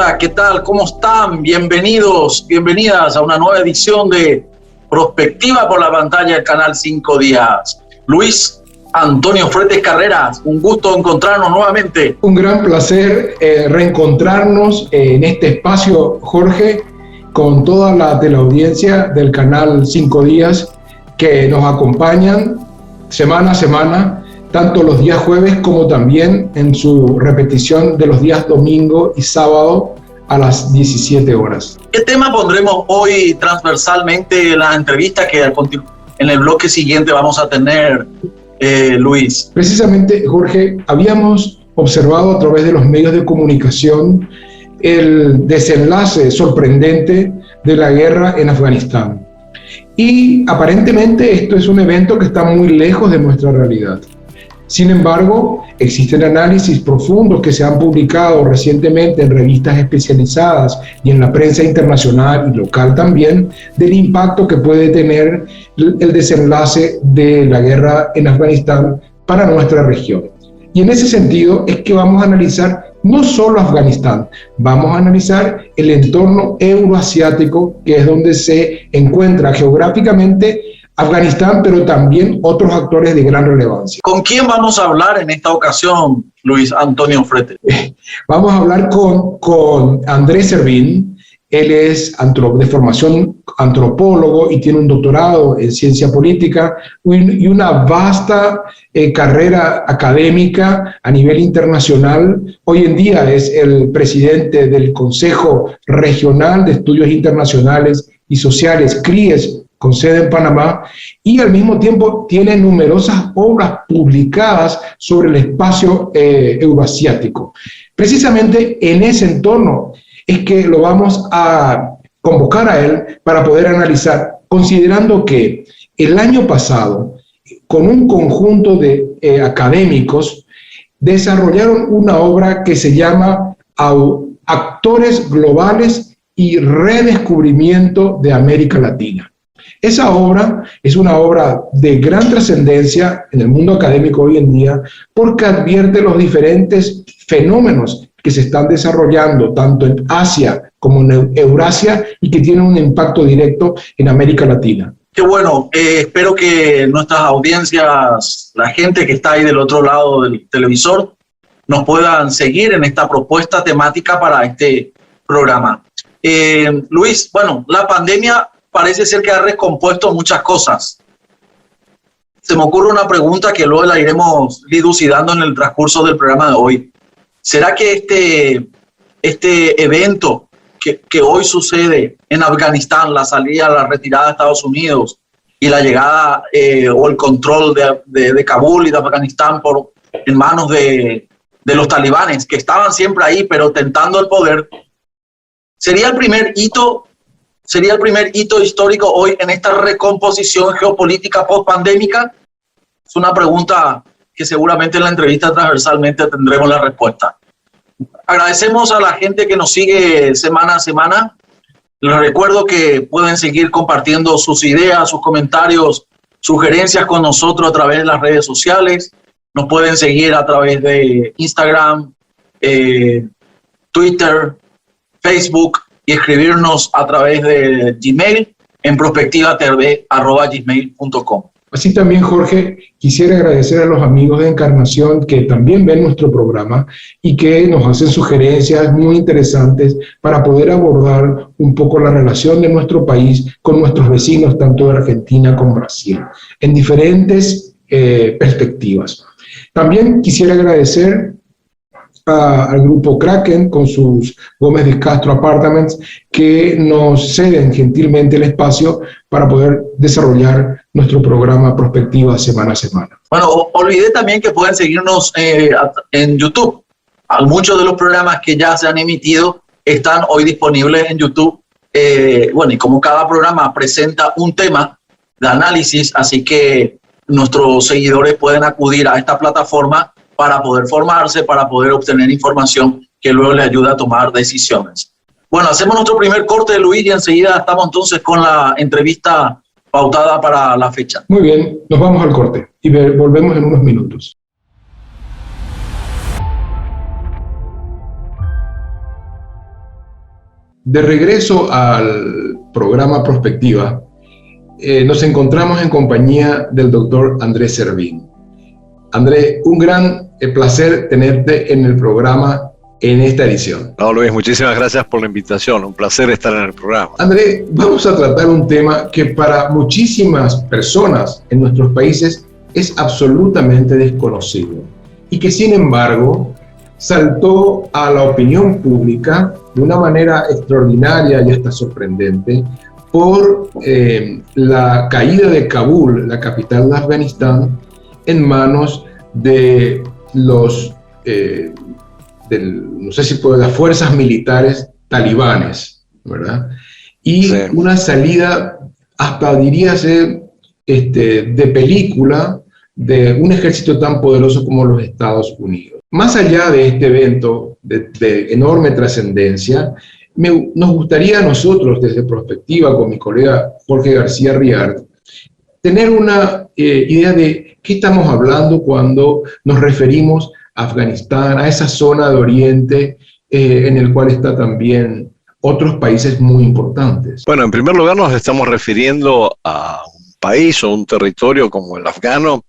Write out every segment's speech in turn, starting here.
Hola, ¿qué tal? ¿Cómo están? Bienvenidos, bienvenidas a una nueva edición de Prospectiva por la pantalla del Canal 5 Días. Luis Antonio Fretes Carreras, un gusto encontrarnos nuevamente. Un gran placer reencontrarnos en este espacio, Jorge, con toda la teleaudiencia del Canal 5 Días que nos acompañan semana a semana, tanto los días jueves como también en su repetición de los días domingo y sábado a las 17 horas. ¿Qué tema pondremos hoy transversalmente en la entrevista que en el bloque siguiente vamos a tener, Luis? Precisamente, Jorge, habíamos observado a través de los medios de comunicación el desenlace sorprendente de la guerra en Afganistán. Y aparentemente esto es un evento que está muy lejos de nuestra realidad. Sin embargo, existen análisis profundos que se han publicado recientemente en revistas especializadas y en la prensa internacional y local también del impacto que puede tener el desenlace de la guerra en Afganistán para nuestra región. Y en ese sentido es que vamos a analizar no solo Afganistán, vamos a analizar el entorno euroasiático, que es donde se encuentra geográficamente Afganistán, pero también otros actores de gran relevancia. ¿Con quién vamos a hablar en esta ocasión, Luis Antonio Fretes? Vamos a hablar con Andrés Servín. Él es de formación antropólogo y tiene un doctorado en ciencia política y una vasta carrera académica a nivel internacional. Hoy en día es el presidente del Consejo Regional de Estudios Internacionales y Sociales, CRIES, con sede en Panamá, y al mismo tiempo tiene numerosas obras publicadas sobre el espacio euroasiático. Precisamente en ese entorno es que lo vamos a convocar a él para poder analizar, considerando que el año pasado, con un conjunto de académicos, desarrollaron una obra que se llama Actores Globales y Redescubrimiento de América Latina. Esa obra es una obra de gran trascendencia en el mundo académico hoy en día porque advierte los diferentes fenómenos que se están desarrollando tanto en Asia como en Eurasia y que tienen un impacto directo en América Latina. Qué bueno, espero que nuestras audiencias, la gente que está ahí del otro lado del televisor, nos puedan seguir en esta propuesta temática para este programa. Luis, bueno, la pandemia parece ser que ha recompuesto muchas cosas. Se me ocurre una pregunta que luego la iremos dilucidando en el transcurso del programa de hoy. ¿Será que este evento que hoy sucede en Afganistán, la salida, la retirada de Estados Unidos y la llegada o el control de Kabul y de Afganistán en manos de los talibanes, que estaban siempre ahí, pero tentando el poder, sería el primer hito histórico hoy en esta recomposición geopolítica post-pandémica? Es una pregunta que seguramente en la entrevista transversalmente tendremos la respuesta. Agradecemos a la gente que nos sigue semana a semana. Les recuerdo que pueden seguir compartiendo sus ideas, sus comentarios, sugerencias con nosotros a través de las redes sociales. Nos pueden seguir a través de Instagram, Twitter, Facebook, y escribirnos a través de Gmail en prospectivatv@gmail.com. Así también, Jorge, quisiera agradecer a los amigos de Encarnación que también ven nuestro programa y que nos hacen sugerencias muy interesantes para poder abordar un poco la relación de nuestro país con nuestros vecinos, tanto de Argentina como Brasil, en diferentes perspectivas. También quisiera agradecer al grupo Kraken con sus Gómez de Castro Apartments que nos ceden gentilmente el espacio para poder desarrollar nuestro programa Prospectiva semana a semana. Bueno, olvidé también que pueden seguirnos en YouTube. Muchos de los programas que ya se han emitido están hoy disponibles en YouTube. Bueno, y como cada programa presenta un tema de análisis, así que nuestros seguidores pueden acudir a esta plataforma para poder formarse, para poder obtener información que luego les ayuda a tomar decisiones. Bueno, hacemos nuestro primer corte, Luis, y enseguida estamos entonces con la entrevista pautada para la fecha. Muy bien, nos vamos al corte y volvemos en unos minutos. De regreso al programa Prospectiva, nos encontramos en compañía del doctor Andrés Servín. Andrés, un gran placer tenerte en el programa en esta edición. No, Luis, muchísimas gracias por la invitación. Un placer estar en el programa. Andrés, vamos a tratar un tema que para muchísimas personas en nuestros países es absolutamente desconocido y que sin embargo saltó a la opinión pública de una manera extraordinaria y hasta sorprendente por la caída de Kabul, la capital de Afganistán, en manos de los no sé si puedo, las fuerzas militares talibanes, ¿verdad? Y sí, una salida, hasta diría ser de película, de un ejército tan poderoso como los Estados Unidos. Más allá de este evento de enorme trascendencia, nos gustaría a nosotros, desde Prospectiva, con mi colega Jorge García Riart, tener una idea de qué estamos hablando cuando nos referimos Afganistán, a esa zona de Oriente en el cual está también otros países muy importantes. Bueno, en primer lugar nos estamos refiriendo a un país o un territorio como el afgano,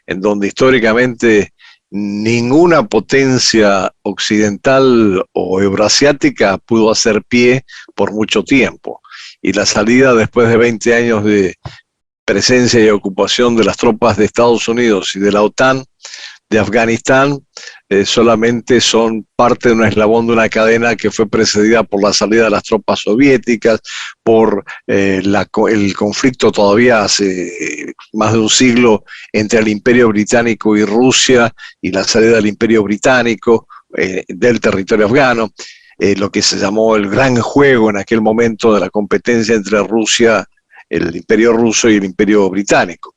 en donde históricamente ninguna potencia occidental o euroasiática pudo hacer pie por mucho tiempo. Y la salida después de 20 años de presencia y ocupación de las tropas de Estados Unidos y de la OTAN de Afganistán solamente son parte de un eslabón de una cadena que fue precedida por la salida de las tropas soviéticas, por el conflicto todavía hace más de un siglo entre el Imperio Británico y Rusia y la salida del Imperio Británico del territorio afgano, lo que se llamó el gran juego en aquel momento de la competencia entre Rusia, el Imperio Ruso y el Imperio Británico.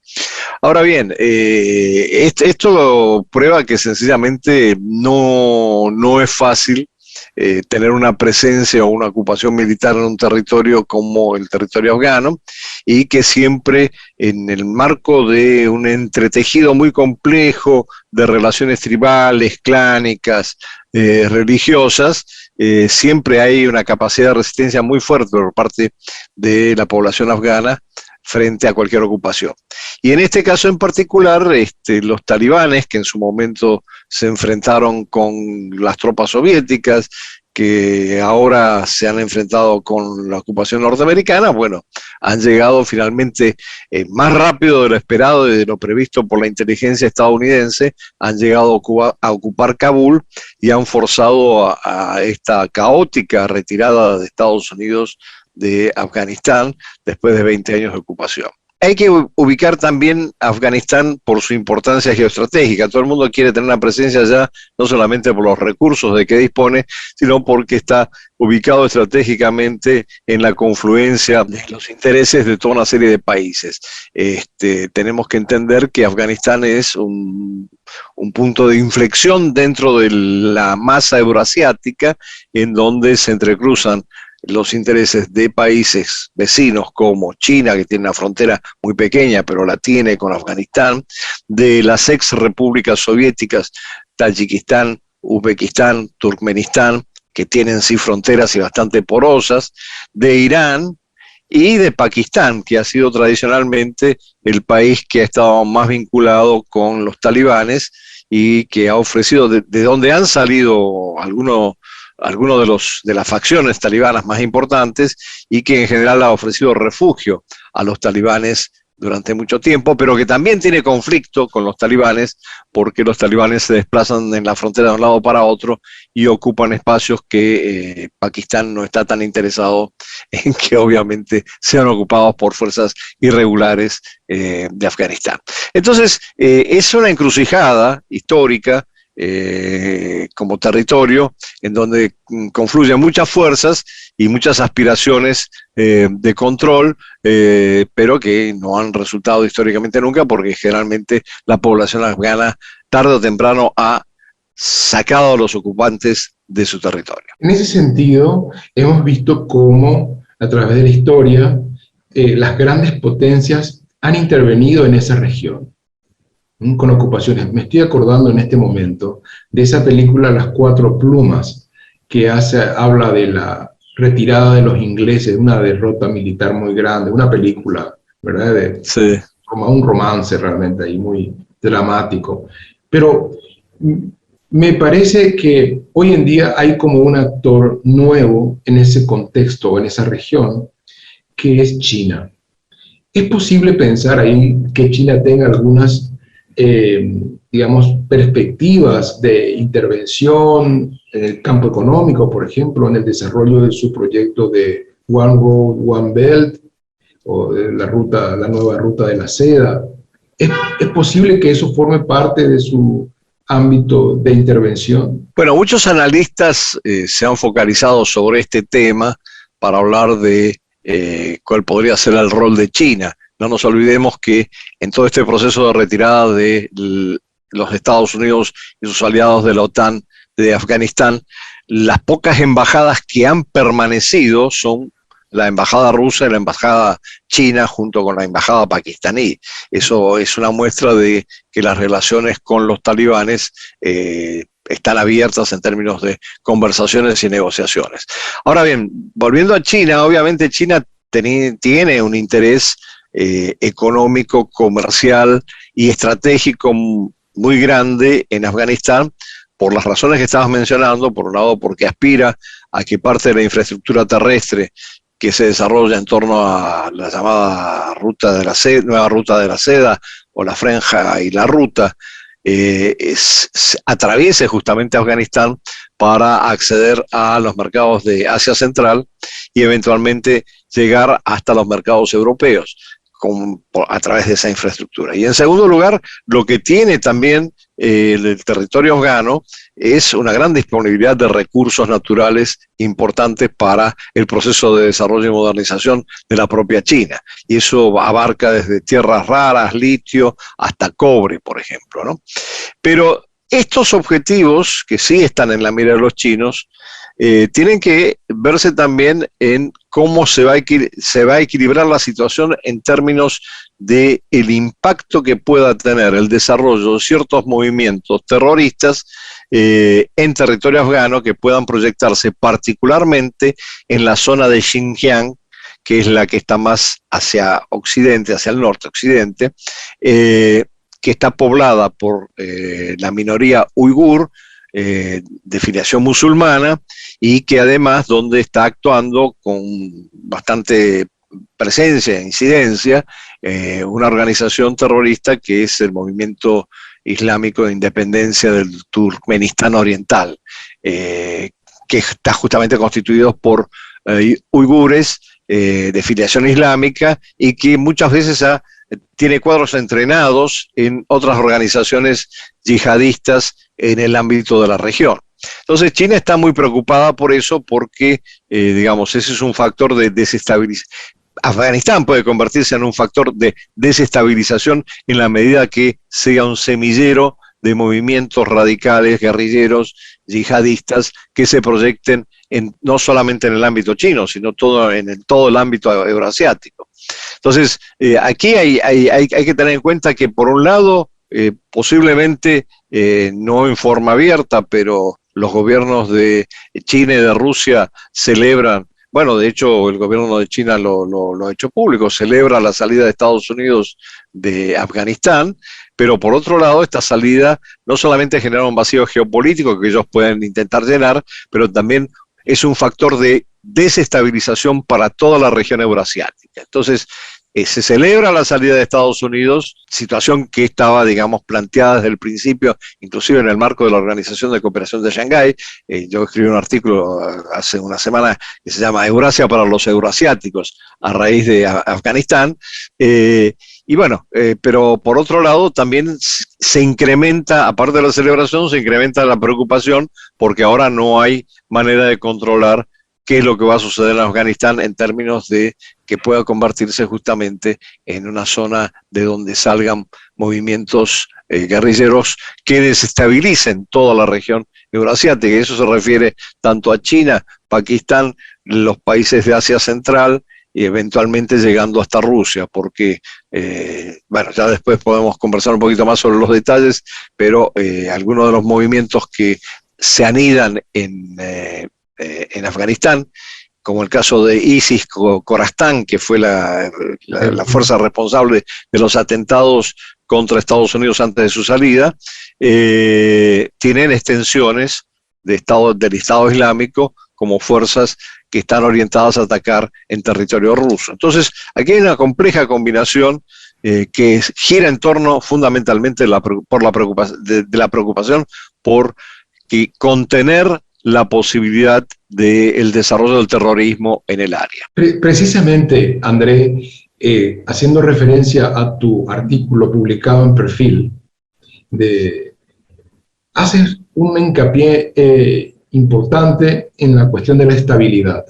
Ahora bien, esto prueba que sencillamente no es fácil tener una presencia o una ocupación militar en un territorio como el territorio afgano, y que siempre en el marco de un entretejido muy complejo de relaciones tribales, clánicas, religiosas, siempre hay una capacidad de resistencia muy fuerte por parte de la población afgana frente a cualquier ocupación. Y en este caso en particular, los talibanes, que en su momento se enfrentaron con las tropas soviéticas, que ahora se han enfrentado con la ocupación norteamericana, bueno, han llegado finalmente más rápido de lo esperado y de lo previsto por la inteligencia estadounidense, han llegado a ocupar Kabul y han forzado a esta caótica retirada de Estados Unidos de Afganistán después de 20 años de ocupación. Hay que ubicar también a Afganistán por su importancia geoestratégica. Todo el mundo quiere tener una presencia allá, no solamente por los recursos de que dispone, sino porque está ubicado estratégicamente en la confluencia de los intereses de toda una serie de países. Tenemos que entender que Afganistán es un punto de inflexión dentro de la masa euroasiática, en donde se entrecruzan los intereses de países vecinos como China, que tiene una frontera muy pequeña, pero la tiene con Afganistán, de las ex repúblicas soviéticas, Tayikistán, Uzbekistán, Turkmenistán, que tienen sí fronteras y bastante porosas, de Irán y de Pakistán, que ha sido tradicionalmente el país que ha estado más vinculado con los talibanes y que ha ofrecido, de donde han salido algunos de las facciones talibanas más importantes, y que en general ha ofrecido refugio a los talibanes durante mucho tiempo, pero que también tiene conflicto con los talibanes, porque los talibanes se desplazan en la frontera de un lado para otro y ocupan espacios que Pakistán no está tan interesado en que obviamente sean ocupados por fuerzas irregulares de Afganistán. Entonces, es una encrucijada histórica como territorio en donde confluyen muchas fuerzas y muchas aspiraciones de control, pero que no han resultado históricamente nunca, porque generalmente la población afgana tarde o temprano ha sacado a los ocupantes de su territorio. En ese sentido, hemos visto cómo a través de la historia las grandes potencias han intervenido en esa región con ocupaciones. Me estoy acordando en este momento de esa película Las Cuatro Plumas, que habla de la retirada de los ingleses, una derrota militar muy grande, una película, ¿verdad? Sí. Un romance realmente ahí muy dramático. Pero me parece que hoy en día hay como un actor nuevo en ese contexto, en esa región, que es China. ¿Es posible pensar ahí que China tenga algunas, digamos, perspectivas de intervención en el campo económico, por ejemplo, en el desarrollo de su proyecto de One Road, One Belt, o de la nueva ruta de la seda? ¿Es posible que eso forme parte de su ámbito de intervención? Bueno, muchos analistas se han focalizado sobre este tema para hablar de cuál podría ser el rol de China. No nos olvidemos que en todo este proceso de retirada de los Estados Unidos y sus aliados de la OTAN de Afganistán, las pocas embajadas que han permanecido son la embajada rusa y la embajada china junto con la embajada pakistaní. Eso es una muestra de que las relaciones con los talibanes están abiertas en términos de conversaciones y negociaciones. Ahora bien, volviendo a China, obviamente China tiene un interés económico, comercial y estratégico muy grande en Afganistán, por las razones que estabas mencionando. Por un lado, porque aspira a que parte de la infraestructura terrestre que se desarrolla en torno a la llamada ruta de la seda, nueva ruta de la seda, o la franja y la ruta, atraviese justamente Afganistán para acceder a los mercados de Asia Central y eventualmente llegar hasta los mercados europeos a través de esa infraestructura. Y en segundo lugar, lo que tiene también el territorio afgano es una gran disponibilidad de recursos naturales importantes para el proceso de desarrollo y modernización de la propia China. Y eso abarca desde tierras raras, litio, hasta cobre, por ejemplo, ¿no? Pero estos objetivos, que sí están en la mira de los chinos, tienen que verse también en cómo se va a equilibrar la situación en términos de el impacto que pueda tener el desarrollo de ciertos movimientos terroristas en territorio afgano que puedan proyectarse particularmente en la zona de Xinjiang, que es la que está más hacia occidente, hacia el norte-occidente, que está poblada por la minoría uigur, de filiación musulmana, y que además donde está actuando con bastante presencia e incidencia una organización terrorista que es el Movimiento Islámico de Independencia del Turkmenistán Oriental, que está justamente constituido por uigures de filiación islámica y que muchas veces tiene cuadros entrenados en otras organizaciones yihadistas en el ámbito de la región. Entonces China está muy preocupada por eso porque, digamos, ese es un factor de desestabilización. Afganistán puede convertirse en un factor de desestabilización en la medida que sea un semillero de movimientos radicales, guerrilleros, yihadistas, que se proyecten no solamente en el ámbito chino, sino todo el ámbito euroasiático. Entonces, aquí hay que tener en cuenta que, por un lado, posiblemente no en forma abierta, pero los gobiernos de China y de Rusia celebran, bueno, de hecho el gobierno de China lo ha hecho público, celebra la salida de Estados Unidos de Afganistán, pero por otro lado esta salida no solamente genera un vacío geopolítico que ellos pueden intentar llenar, pero también es un factor de desestabilización para toda la región euroasiática. Entonces, se celebra la salida de Estados Unidos, situación que estaba, digamos, planteada desde el principio, inclusive en el marco de la Organización de Cooperación de Shanghái. Yo escribí un artículo hace una semana que se llama Eurasia para los euroasiáticos, a raíz de Afganistán. Y bueno, pero por otro lado también se incrementa, aparte de la celebración, se incrementa la preocupación porque ahora no hay manera de controlar qué es lo que va a suceder en Afganistán en términos de que pueda convertirse justamente en una zona de donde salgan movimientos guerrilleros que desestabilicen toda la región euroasiática. Y eso se refiere tanto a China, Pakistán, los países de Asia Central y eventualmente llegando hasta Rusia, porque, bueno, ya después podemos conversar un poquito más sobre los detalles, pero algunos de los movimientos que se anidan en Afganistán como el caso de ISIS Khorasan, que fue la fuerza responsable de los atentados contra Estados Unidos antes de su salida, tienen extensiones del Estado Islámico como fuerzas que están orientadas a atacar en territorio ruso. Entonces, aquí hay una compleja combinación que gira en torno fundamentalmente de la preocupación por contener la posibilidad del desarrollo del terrorismo en el área. Precisamente, André, haciendo referencia a tu artículo publicado en Perfil, haces un hincapié importante en la cuestión de la estabilidad.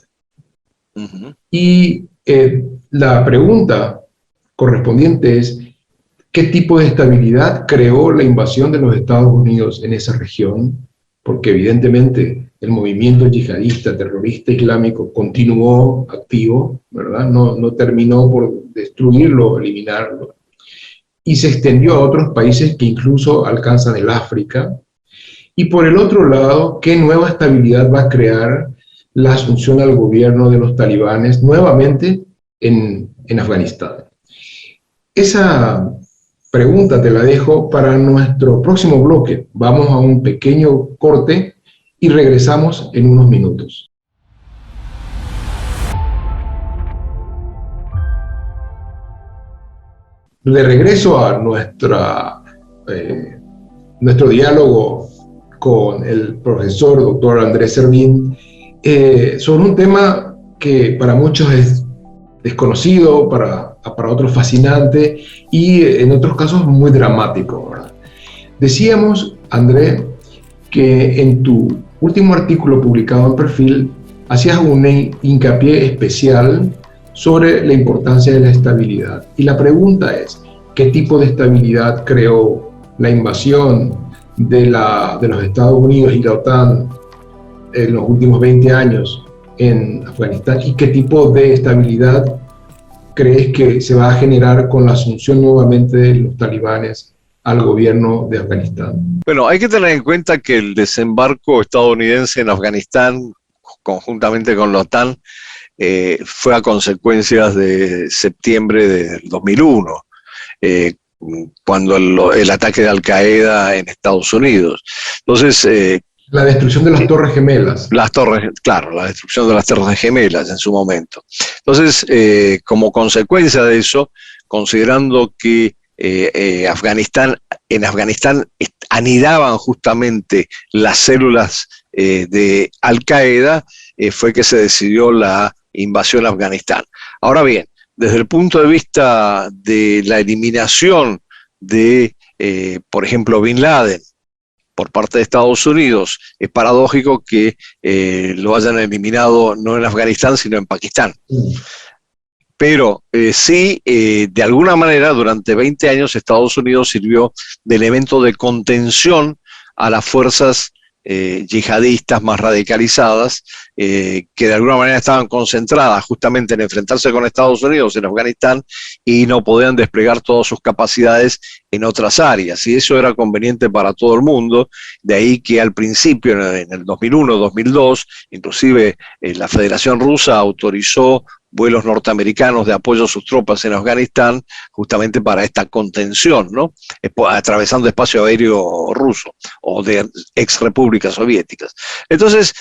Uh-huh. Y la pregunta correspondiente es, ¿qué tipo de estabilidad creó la invasión de los Estados Unidos en esa región? Porque evidentemente el movimiento yihadista, terrorista islámico continuó activo, ¿verdad? No terminó por destruirlo, eliminarlo. Y se extendió a otros países que incluso alcanzan el África. Y por el otro lado, ¿qué nueva estabilidad va a crear la asunción al gobierno de los talibanes nuevamente en Afganistán? Esa pregunta te la dejo para nuestro próximo bloque. Vamos a un pequeño corte y regresamos en unos minutos. De regreso a nuestro diálogo con el profesor doctor Andrés Servín sobre un tema que para muchos es desconocido, para otros fascinante y en otros casos muy dramático, ¿verdad? Decíamos, André, que en tu último artículo publicado en Perfil hacías un hincapié especial sobre la importancia de la estabilidad. Y la pregunta es, ¿qué tipo de estabilidad creó la invasión de los Estados Unidos y la OTAN en los últimos 20 años en Afganistán? ¿Y qué tipo de estabilidad crees que se va a generar con la asunción nuevamente de los talibanes al gobierno de Afganistán? Bueno, hay que tener en cuenta que el desembarco estadounidense en Afganistán, conjuntamente con la OTAN, fue a consecuencias de septiembre del 2001, cuando el ataque de Al-Qaeda en Estados Unidos. Entonces, la destrucción de las Torres Gemelas. La destrucción de las Torres Gemelas en su momento. Entonces, como consecuencia de eso, considerando que en Afganistán anidaban justamente las células de Al-Qaeda, fue que se decidió la invasión a Afganistán. Ahora bien, desde el punto de vista de la eliminación de, por ejemplo, Bin Laden, por parte de Estados Unidos, es paradójico que lo hayan eliminado no en Afganistán, sino en Pakistán. Pero sí, de alguna manera, durante 20 años Estados Unidos sirvió de elemento de contención a las fuerzas yihadistas más radicalizadas, que de alguna manera estaban concentradas justamente en enfrentarse con Estados Unidos en Afganistán y no podían desplegar todas sus capacidades en otras áreas, y eso era conveniente para todo el mundo. De ahí que al principio, en el 2001-2002, inclusive la Federación Rusa autorizó vuelos norteamericanos de apoyo a sus tropas en Afganistán, justamente para esta contención, ¿no? Atravesando espacio aéreo ruso o de ex repúblicas soviéticas. Entonces,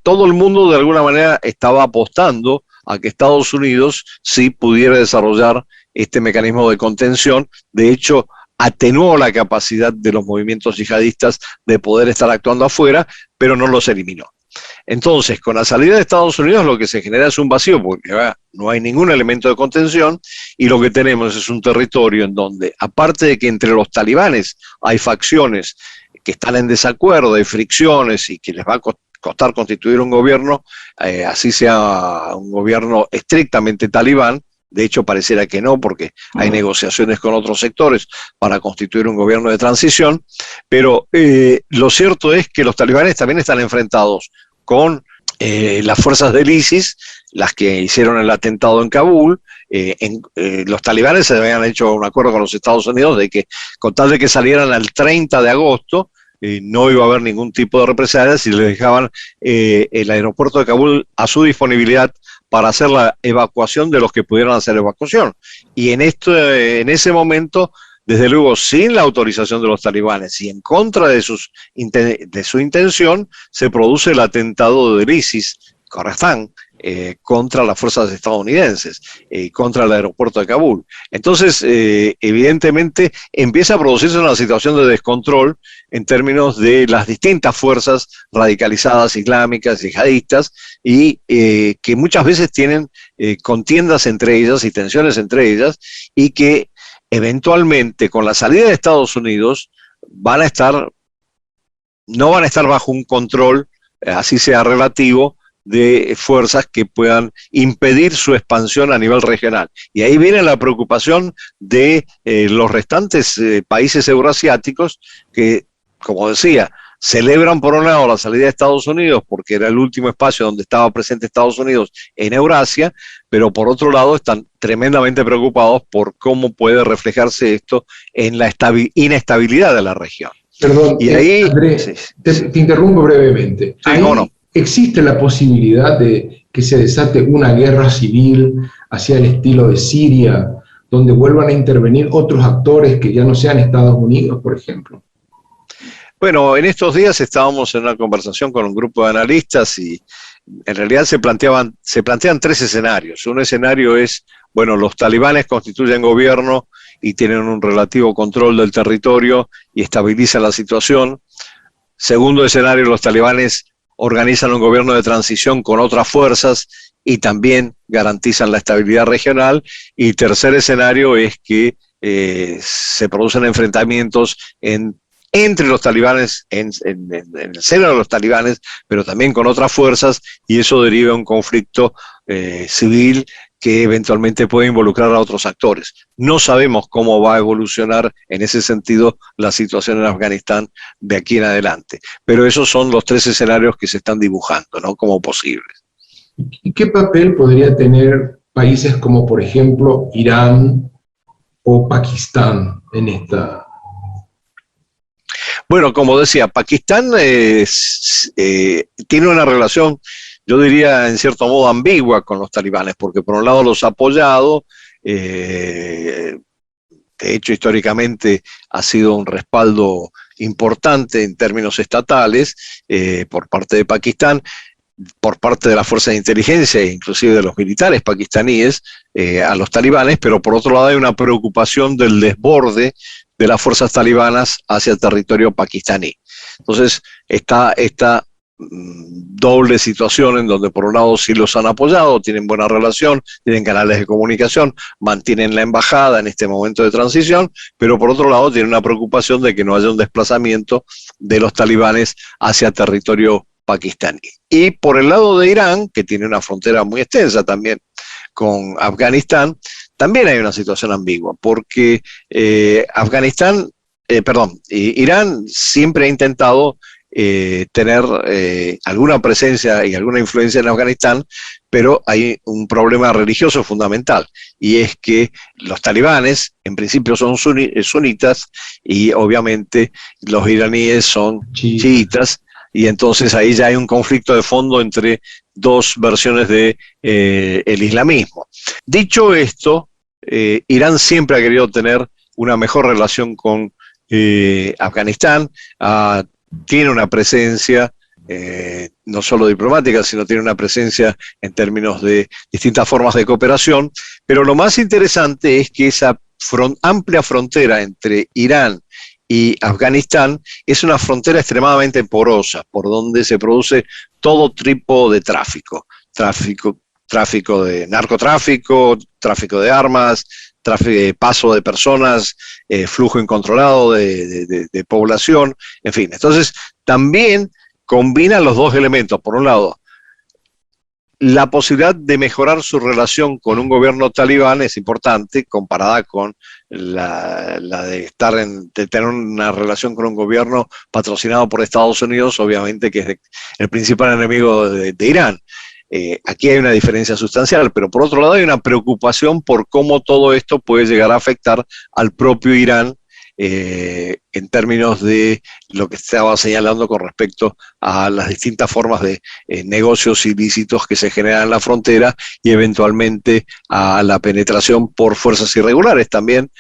todo el mundo de alguna manera estaba apostando a que Estados Unidos sí pudiera desarrollar este mecanismo de contención. De hecho, atenuó la capacidad de los movimientos yihadistas de poder estar actuando afuera, pero no los eliminó. Entonces, con la salida de Estados Unidos lo que se genera es un vacío, porque no hay ningún elemento de contención, y lo que tenemos es un territorio en donde, aparte de que entre los talibanes hay facciones que están en desacuerdo, hay fricciones y que les va a costar constituir un gobierno, así sea un gobierno estrictamente talibán. De hecho, pareciera que no, porque hay negociaciones con otros sectores para constituir un gobierno de transición, pero lo cierto es que los talibanes también están enfrentados con las fuerzas del ISIS, las que hicieron el atentado en Kabul. Los talibanes se habían hecho un acuerdo con los Estados Unidos de que, con tal de que salieran al 30 de agosto, no iba a haber ningún tipo de represalias y les dejaban el aeropuerto de Kabul a su disponibilidad para hacer la evacuación de los que pudieran hacer evacuación. Y en ese momento, desde luego, sin la autorización de los talibanes y en contra de su intención, se produce el atentado del ISIS, Khorasan, contra las fuerzas estadounidenses, contra el aeropuerto de Kabul. Entonces, evidentemente, empieza a producirse una situación de descontrol en términos de las distintas fuerzas radicalizadas, islámicas, yihadistas, y que muchas veces tienen contiendas entre ellas y tensiones entre ellas, y que eventualmente, con la salida de Estados Unidos, no van a estar bajo un control, así sea relativo, de fuerzas que puedan impedir su expansión a nivel regional. Y ahí viene la preocupación de los restantes países euroasiáticos que, como decía, celebran por un lado la salida de Estados Unidos porque era el último espacio donde estaba presente Estados Unidos en Eurasia, pero por otro lado están tremendamente preocupados por cómo puede reflejarse esto en la inestabilidad de la región. Perdón, y ahí, Andrés, te interrumpo brevemente. Sí, no. ¿Existe la posibilidad de que se desate una guerra civil hacia el estilo de Siria, donde vuelvan a intervenir otros actores que ya no sean Estados Unidos, por ejemplo? Bueno, en estos días estábamos en una conversación con un grupo de analistas y en realidad se plantean tres escenarios. Un escenario es, bueno, los talibanes constituyen gobierno y tienen un relativo control del territorio y estabilizan la situación. Segundo escenario, los talibanes organizan un gobierno de transición con otras fuerzas y también garantizan la estabilidad regional. Y tercer escenario es que se producen enfrentamientos entre los talibanes, en el seno de los talibanes, pero también con otras fuerzas, y eso deriva en un conflicto civil que eventualmente puede involucrar a otros actores. No sabemos cómo va a evolucionar en ese sentido la situación en Afganistán de aquí en adelante, pero esos son los tres escenarios que se están dibujando, ¿no?, como posibles. ¿Y qué papel podría tener países como, por ejemplo, Irán o Pakistán en esta? Bueno, como decía, Pakistán tiene una relación, yo diría, en cierto modo ambigua con los talibanes, porque por un lado los ha apoyado, de hecho históricamente ha sido un respaldo importante en términos estatales por parte de Pakistán, por parte de las fuerzas de inteligencia e inclusive de los militares pakistaníes a los talibanes, pero por otro lado hay una preocupación del desborde de las fuerzas talibanas hacia el territorio pakistaní. Entonces está esta doble situación en donde por un lado sí los han apoyado, tienen buena relación, tienen canales de comunicación, mantienen la embajada en este momento de transición, pero por otro lado tienen una preocupación de que no haya un desplazamiento de los talibanes hacia territorio pakistaní. Y por el lado de Irán, que tiene una frontera muy extensa también con Afganistán, también hay una situación ambigua, porque Irán siempre ha intentado tener alguna presencia y alguna influencia en Afganistán, pero hay un problema religioso fundamental, y es que los talibanes en principio son sunitas y obviamente los iraníes son chiitas, y entonces ahí ya hay un conflicto de fondo entre dos versiones de el islamismo. Dicho esto, Irán siempre ha querido tener una mejor relación con Afganistán, tiene una presencia no solo diplomática, sino tiene una presencia en términos de distintas formas de cooperación, pero lo más interesante es que esa amplia frontera entre Irán y Afganistán es una frontera extremadamente porosa, por donde se produce todo tipo de tráfico de narcotráfico, tráfico de armas, paso de personas, flujo incontrolado de población, en fin. Entonces, también combina los dos elementos. Por un lado, la posibilidad de mejorar su relación con un gobierno talibán es importante, comparada con la de tener una relación con un gobierno patrocinado por Estados Unidos, obviamente que es el principal enemigo de Irán. Aquí hay una diferencia sustancial, pero por otro lado hay una preocupación por cómo todo esto puede llegar a afectar al propio Irán en términos de lo que estaba señalando con respecto a las distintas formas de negocios ilícitos que se generan en la frontera y eventualmente a la penetración por fuerzas irregulares también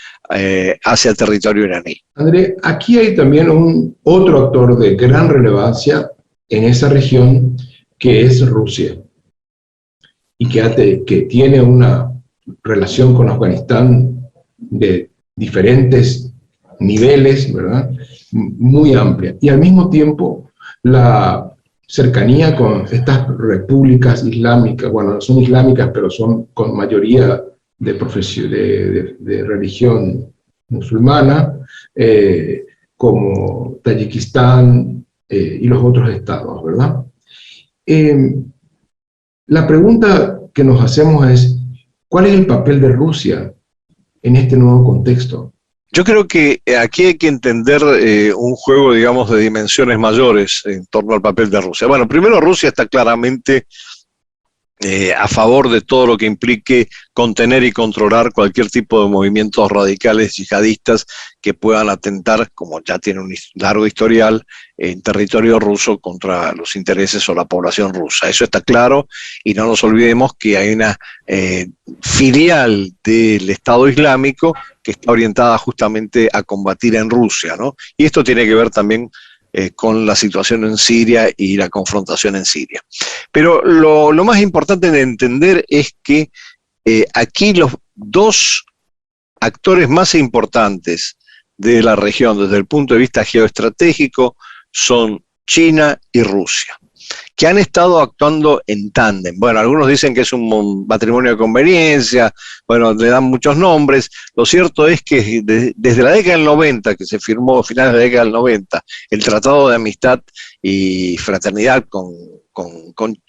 hacia el territorio iraní. André, aquí hay también otro actor de gran relevancia en esa región, que es Rusia, y que tiene una relación con Afganistán de diferentes niveles, ¿verdad? Muy amplia. Y al mismo tiempo, la cercanía con estas repúblicas islámicas, bueno, no son islámicas, pero son con mayoría de religión musulmana, como Tayikistán y los otros estados, ¿verdad? La pregunta que nos hacemos es, ¿cuál es el papel de Rusia en este nuevo contexto? Yo creo que aquí hay que entender un juego, digamos, de dimensiones mayores en torno al papel de Rusia. Bueno, primero Rusia está claramente a favor de todo lo que implique contener y controlar cualquier tipo de movimientos radicales yihadistas que puedan atentar, como ya tiene un largo historial, en territorio ruso contra los intereses o la población rusa. Eso está claro, y no nos olvidemos que hay una filial del Estado Islámico que está orientada justamente a combatir en Rusia, ¿no? Y esto tiene que ver también con la situación en Siria y la confrontación en Siria. Pero lo más importante de entender es que aquí los dos actores más importantes de la región desde el punto de vista geoestratégico son China y Rusia, que han estado actuando en tándem. Bueno, algunos dicen que es un matrimonio de conveniencia, bueno, le dan muchos nombres. Lo cierto es que desde la década del 90, que se firmó a finales de la década del 90, el Tratado de Amistad y Fraternidad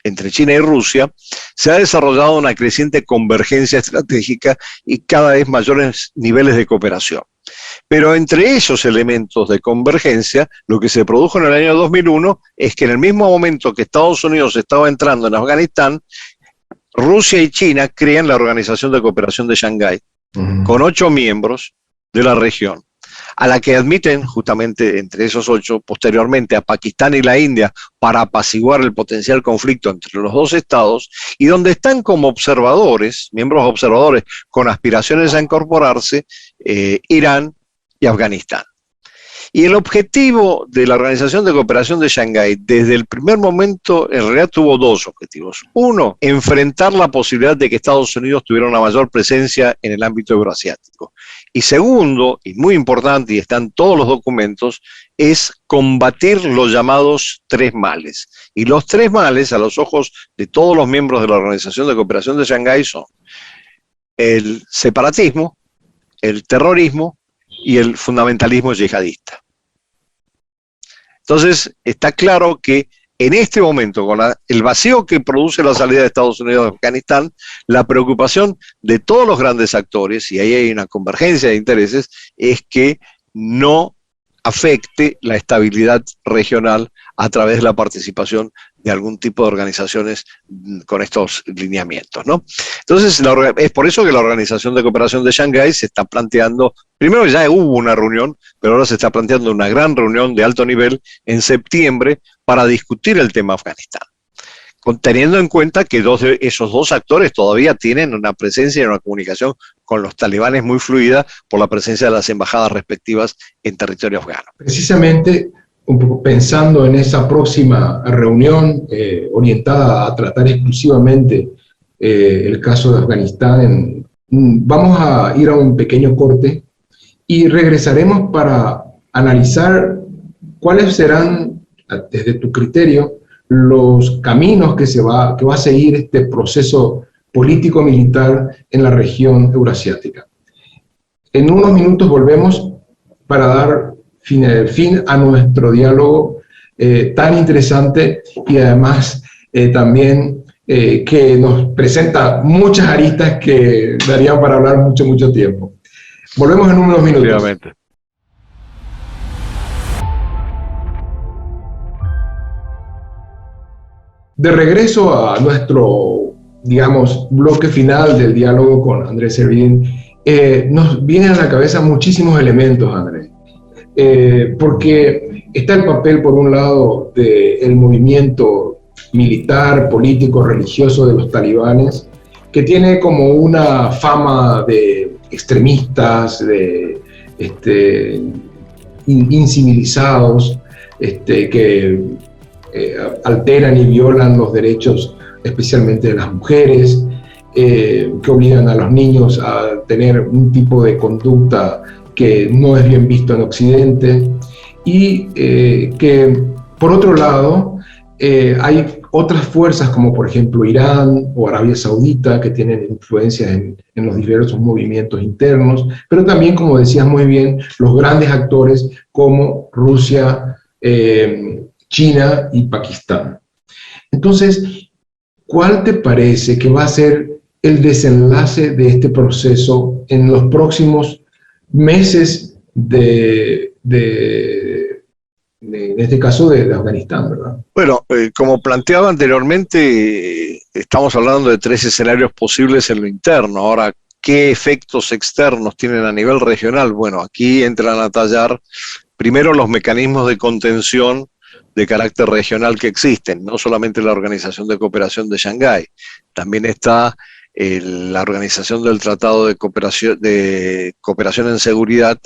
entre China y Rusia, se ha desarrollado una creciente convergencia estratégica y cada vez mayores niveles de cooperación. Pero entre esos elementos de convergencia, lo que se produjo en el año 2001 es que en el mismo momento que Estados Unidos estaba entrando en Afganistán, Rusia y China crean la Organización de Cooperación de Shanghái, con 8 miembros de la región, a la que admiten justamente entre esos 8 posteriormente a Pakistán y la India para apaciguar el potencial conflicto entre los dos estados, y donde están como observadores, miembros observadores con aspiraciones a incorporarse, Irán y Afganistán. Y el objetivo de la Organización de Cooperación de Shanghái, desde el primer momento, en realidad tuvo 2 objetivos. Uno, enfrentar la posibilidad de que Estados Unidos tuviera una mayor presencia en el ámbito euroasiático. Y segundo, y muy importante, y están todos los documentos, es combatir los llamados 3 males. Y los 3 males, a los ojos de todos los miembros de la Organización de Cooperación de Shanghái, son el separatismo, el terrorismo y el fundamentalismo yihadista. Entonces, está claro que en este momento, con el vacío que produce la salida de Estados Unidos de Afganistán, la preocupación de todos los grandes actores, y ahí hay una convergencia de intereses, es que no afecte la estabilidad regional a través de la participación de algún tipo de organizaciones con estos lineamientos, ¿no? Entonces, es por eso que la Organización de Cooperación de Shanghái se está planteando, primero ya hubo una reunión, pero ahora se está planteando una gran reunión de alto nivel en septiembre para discutir el tema Afganistán, teniendo en cuenta que esos dos actores todavía tienen una presencia y una comunicación con los talibanes muy fluida por la presencia de las embajadas respectivas en territorio afgano. Precisamente, un poco pensando en esa próxima reunión orientada a tratar exclusivamente el caso de Afganistán, vamos a ir a un pequeño corte y regresaremos para analizar cuáles serán, desde tu criterio, los caminos que va a seguir este proceso político-militar en la región euroasiática. En unos minutos volvemos para dar fin a nuestro diálogo tan interesante y además también que nos presenta muchas aristas que darían para hablar mucho tiempo. Volvemos en unos minutos. Obviamente. De regreso a nuestro, digamos, bloque final del diálogo con Andrés Servín, nos vienen a la cabeza muchísimos elementos, Andrés. porque está el papel, por un lado, del movimiento militar, político, religioso de los talibanes, que tiene como una fama de extremistas, de incivilizados, que alteran y violan los derechos, especialmente de las mujeres, que obligan a los niños a tener un tipo de conducta que no es bien visto en Occidente, y que, por otro lado, hay otras fuerzas como por ejemplo Irán o Arabia Saudita que tienen influencia en los diversos movimientos internos, pero también, como decías muy bien, los grandes actores como Rusia, China y Pakistán. Entonces, ¿cuál te parece que va a ser el desenlace de este proceso en los próximos meses en este caso de Afganistán, ¿verdad? Bueno, como planteaba anteriormente, estamos hablando de 3 escenarios posibles en lo interno. Ahora, ¿qué efectos externos tienen a nivel regional? Bueno, aquí entran a tallar primero los mecanismos de contención de carácter regional que existen, no solamente la Organización de Cooperación de Shanghái, también está la Organización del Tratado de Cooperación en Seguridad,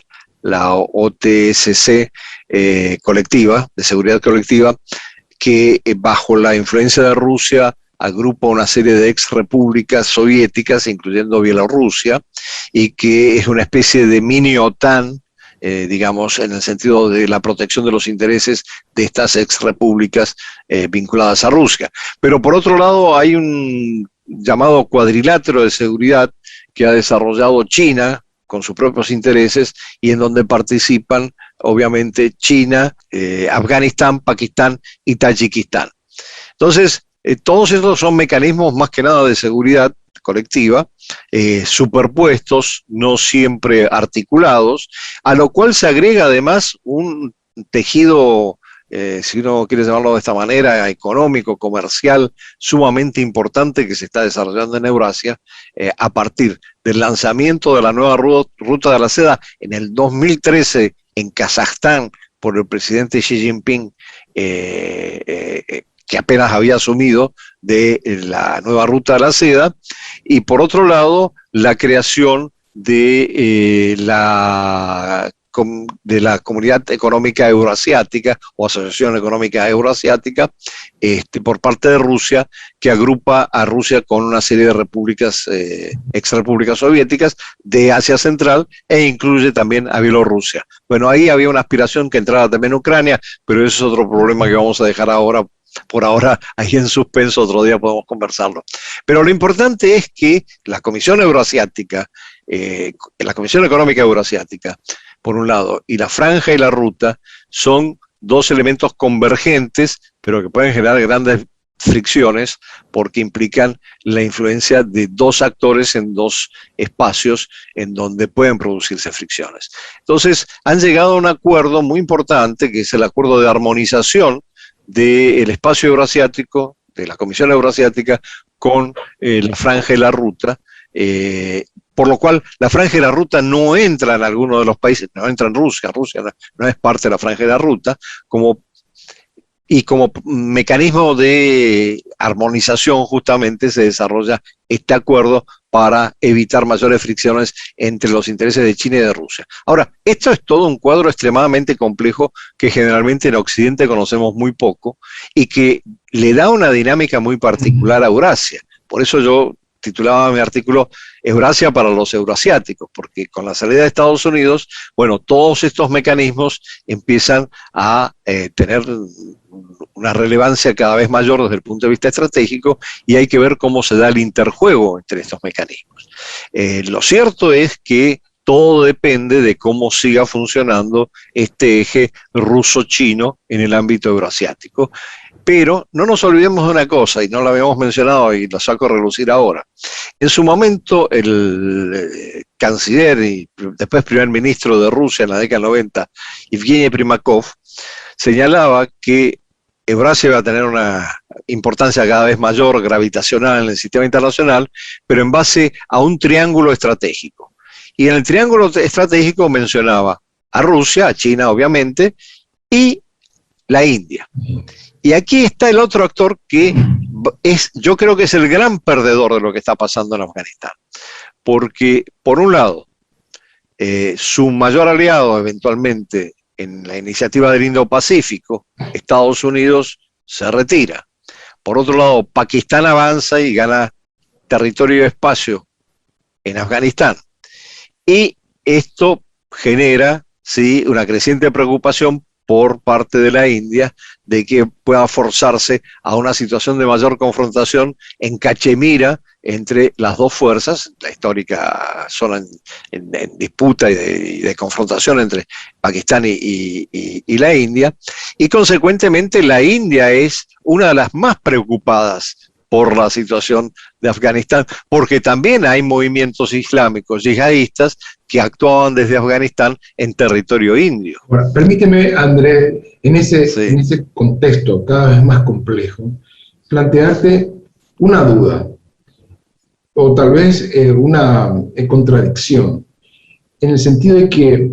la OTSC colectiva, de seguridad colectiva, que bajo la influencia de Rusia agrupa una serie de ex repúblicas soviéticas, incluyendo Bielorrusia, y que es una especie de mini OTAN, digamos, en el sentido de la protección de los intereses de estas ex repúblicas vinculadas a Rusia. Pero por otro lado hay un llamado cuadrilátero de seguridad que ha desarrollado China con sus propios intereses y en donde participan obviamente China, Afganistán, Pakistán y Tayikistán. Entonces, todos estos son mecanismos más que nada de seguridad colectiva, superpuestos, no siempre articulados, a lo cual se agrega además un tejido, si uno quiere llamarlo de esta manera, económico, comercial, sumamente importante que se está desarrollando en Eurasia a partir del lanzamiento de la nueva ruta de la seda en el 2013 en Kazajstán por el presidente Xi Jinping, que apenas había asumido, de la nueva ruta de la seda, y por otro lado la creación de la Comunidad Económica Euroasiática o Asociación Económica Euroasiática por parte de Rusia, que agrupa a Rusia con una serie de repúblicas, ex repúblicas soviéticas de Asia Central, e incluye también a Bielorrusia. Bueno, ahí había una aspiración que entrara también Ucrania, pero ese es otro problema que vamos a dejar ahora, por ahora, ahí en suspenso. Otro día podemos conversarlo. Pero lo importante es que la Comisión Euroasiática, la Comisión Económica Euroasiática, por un lado, y la franja y la ruta son dos elementos convergentes, pero que pueden generar grandes fricciones porque implican la influencia de dos actores en dos espacios en donde pueden producirse fricciones. Entonces, han llegado a un acuerdo muy importante, que es el acuerdo de armonización del espacio euroasiático, de la Comisión Euroasiática, con la franja y la ruta, por lo cual la franja y la ruta no entra en alguno de los países, no entra en Rusia no es parte de la franja y la ruta, como mecanismo de armonización justamente se desarrolla este acuerdo para evitar mayores fricciones entre los intereses de China y de Rusia. Ahora, esto es todo un cuadro extremadamente complejo que generalmente en Occidente conocemos muy poco y que le da una dinámica muy particular a Eurasia. Por eso yo titulaba mi artículo Eurasia para los euroasiáticos, porque con la salida de Estados Unidos, bueno, todos estos mecanismos empiezan a tener una relevancia cada vez mayor desde el punto de vista estratégico, y hay que ver cómo se da el interjuego entre estos mecanismos. Lo cierto es que todo depende de cómo siga funcionando este eje ruso-chino en el ámbito euroasiático. Pero no nos olvidemos de una cosa, y no la habíamos mencionado y la saco a relucir ahora. En su momento, el canciller y después primer ministro de Rusia en la década del 90, Evgeny Primakov, señalaba que Eurasia va a tener una importancia cada vez mayor, gravitacional en el sistema internacional, pero en base a un triángulo estratégico. Y en el triángulo estratégico mencionaba a Rusia, a China obviamente, y la India. Y aquí está el otro actor que yo creo que es el gran perdedor de lo que está pasando en Afganistán. Porque, por un lado, su mayor aliado eventualmente en la iniciativa del Indo-Pacífico, Estados Unidos, se retira. Por otro lado, Pakistán avanza y gana territorio y espacio en Afganistán. Y esto genera, sí, una creciente preocupación por parte de la India de que pueda forzarse a una situación de mayor confrontación en Cachemira entre las dos fuerzas, la histórica zona en disputa y de confrontación entre Pakistán y la India, y consecuentemente la India es una de las más preocupadas por la situación de Afganistán, porque también hay movimientos islámicos yihadistas que actuaban desde Afganistán en territorio indio. Ahora, permíteme, André, en ese contexto cada vez más complejo, plantearte una duda, o tal vez una contradicción, en el sentido de que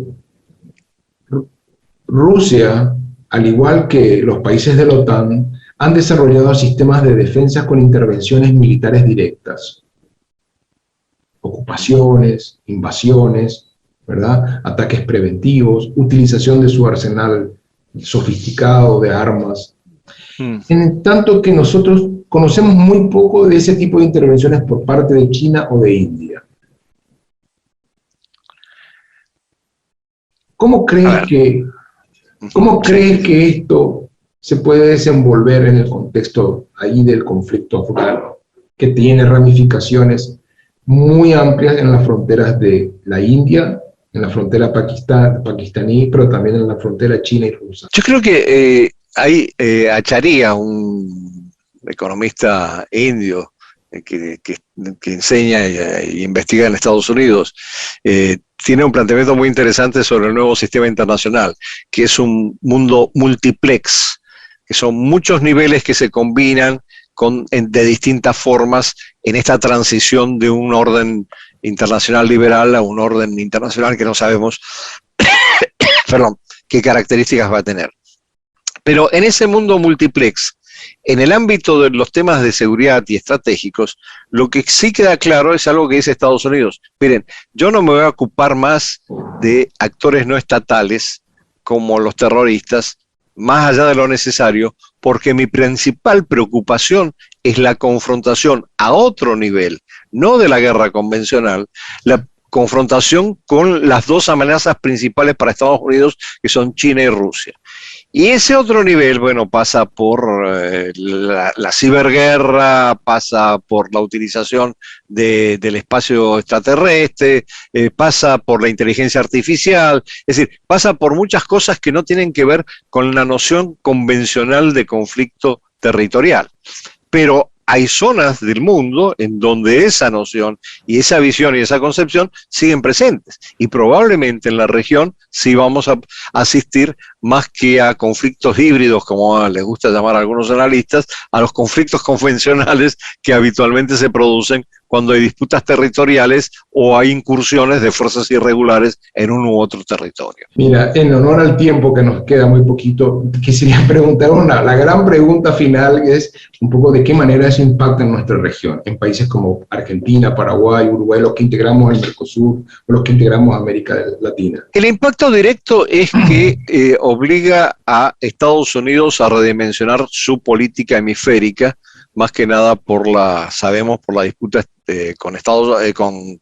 Rusia, al igual que los países de la OTAN, han desarrollado sistemas de defensa con intervenciones militares directas, ocupaciones, invasiones, ¿verdad? Ataques preventivos, utilización de su arsenal sofisticado de armas. En tanto que nosotros conocemos muy poco de ese tipo de intervenciones por parte de China o de India. ¿Cómo crees que esto se puede desenvolver en el contexto ahí del conflicto afgano, que tiene ramificaciones muy amplias en las fronteras de la India, en la frontera pakistaní, pero también en la frontera china y rusa? Yo creo que ahí Acharya, un economista indio que enseña e investiga en Estados Unidos, tiene un planteamiento muy interesante sobre el nuevo sistema internacional, que es un mundo multiplex, que son muchos niveles que se combinan de distintas formas en esta transición de un orden internacional liberal a un orden internacional que no sabemos perdón, qué características va a tener. Pero en ese mundo multiplex, en el ámbito de los temas de seguridad y estratégicos, lo que sí queda claro es algo que dice Estados Unidos. Miren, yo no me voy a ocupar más de actores no estatales como los terroristas, más allá de lo necesario, porque mi principal preocupación es la confrontación a otro nivel, no de la guerra convencional, la confrontación con las dos amenazas principales para Estados Unidos, que son China y Rusia. Y ese otro nivel, bueno, pasa por la ciberguerra, pasa por la utilización del espacio extraterrestre, pasa por la inteligencia artificial, es decir, pasa por muchas cosas que no tienen que ver con la noción convencional de conflicto territorial. Pero hay zonas del mundo en donde esa noción y esa visión y esa concepción siguen presentes. Y probablemente en la región sí vamos a asistir más que a conflictos híbridos, como les gusta llamar a algunos analistas, a los conflictos convencionales que habitualmente se producen cuando hay disputas territoriales o hay incursiones de fuerzas irregulares en uno u otro territorio. Mira, en honor al tiempo que nos queda muy poquito, quisiera preguntar la gran pregunta final, que es un poco de qué manera eso impacta en nuestra región, en países como Argentina, Paraguay, Uruguay, los que integramos el Mercosur, o los que integramos América Latina. El impacto directo es que obliga a Estados Unidos a redimensionar su política hemisférica, más que nada por la disputa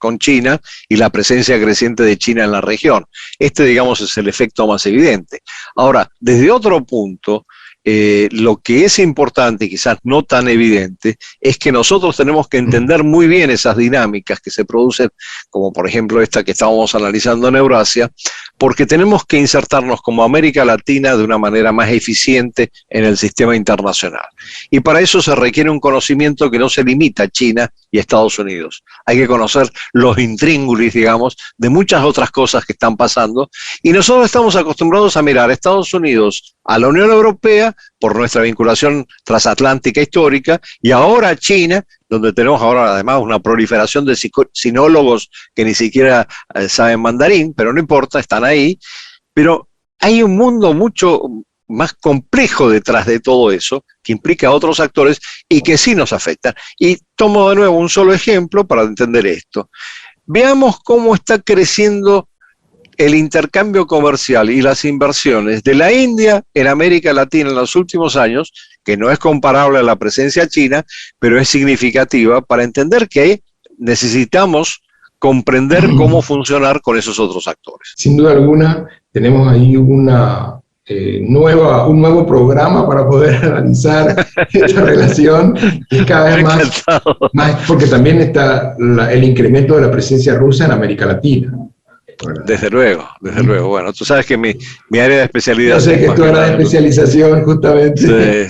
con China y la presencia creciente de China en la región. Digamos, es el efecto más evidente. Ahora, desde otro punto, lo que es importante y quizás no tan evidente es que nosotros tenemos que entender muy bien esas dinámicas que se producen, como por ejemplo esta que estábamos analizando en Eurasia, porque tenemos que insertarnos como América Latina de una manera más eficiente en el sistema internacional. Y para eso se requiere un conocimiento que no se limita a China y a Estados Unidos. Hay que conocer los intríngulis, digamos, de muchas otras cosas que están pasando, y nosotros estamos acostumbrados a mirar a Estados Unidos, a la Unión Europea, por nuestra vinculación transatlántica histórica, y ahora a China, donde tenemos ahora además una proliferación de sinólogos que ni siquiera saben mandarín, pero no importa, están ahí, Pero hay un mundo mucho más complejo detrás de todo eso, que implica a otros actores y que sí nos afecta. Y tomo de nuevo un solo ejemplo para entender esto. Veamos cómo está creciendo el intercambio comercial y las inversiones de la India en América Latina en los últimos años, que no es comparable a la presencia china, pero es significativa para entender que necesitamos comprender cómo funcionar con esos otros actores. Sin duda alguna, tenemos ahí un nuevo programa para poder analizar esta relación, y cada vez más, porque también está el incremento de la presencia rusa en América Latina. Desde luego. Bueno, tú sabes que mi área de especialidad... Yo sé que tu área de especialización justamente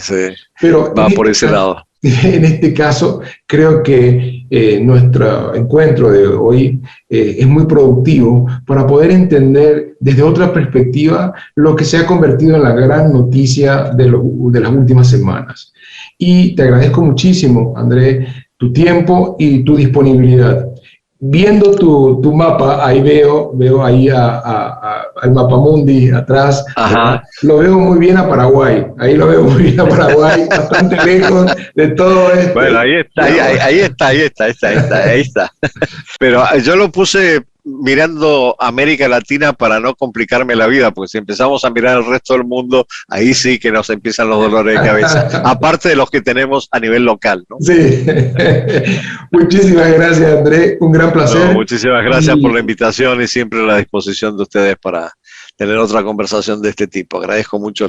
pero va por ese lado. En este caso, creo que nuestro encuentro de hoy es muy productivo para poder entender desde otra perspectiva lo que se ha convertido en la gran noticia de las últimas semanas. Y te agradezco muchísimo, André, tu tiempo y tu disponibilidad. Viendo tu mapa, ahí veo ahí al Mapamundi atrás. Lo veo muy bien a Paraguay. Ahí lo veo muy bien a Paraguay, bastante lejos de todo esto. Bueno, ahí está. Pero yo lo puse mirando América Latina para no complicarme la vida, porque si empezamos a mirar el resto del mundo, ahí sí que nos empiezan los dolores de cabeza, aparte de los que tenemos a nivel local, ¿no? Sí. Muchísimas gracias, André, un gran placer. No, muchísimas gracias por la invitación y siempre a la disposición de ustedes para tener otra conversación de este tipo. Agradezco mucho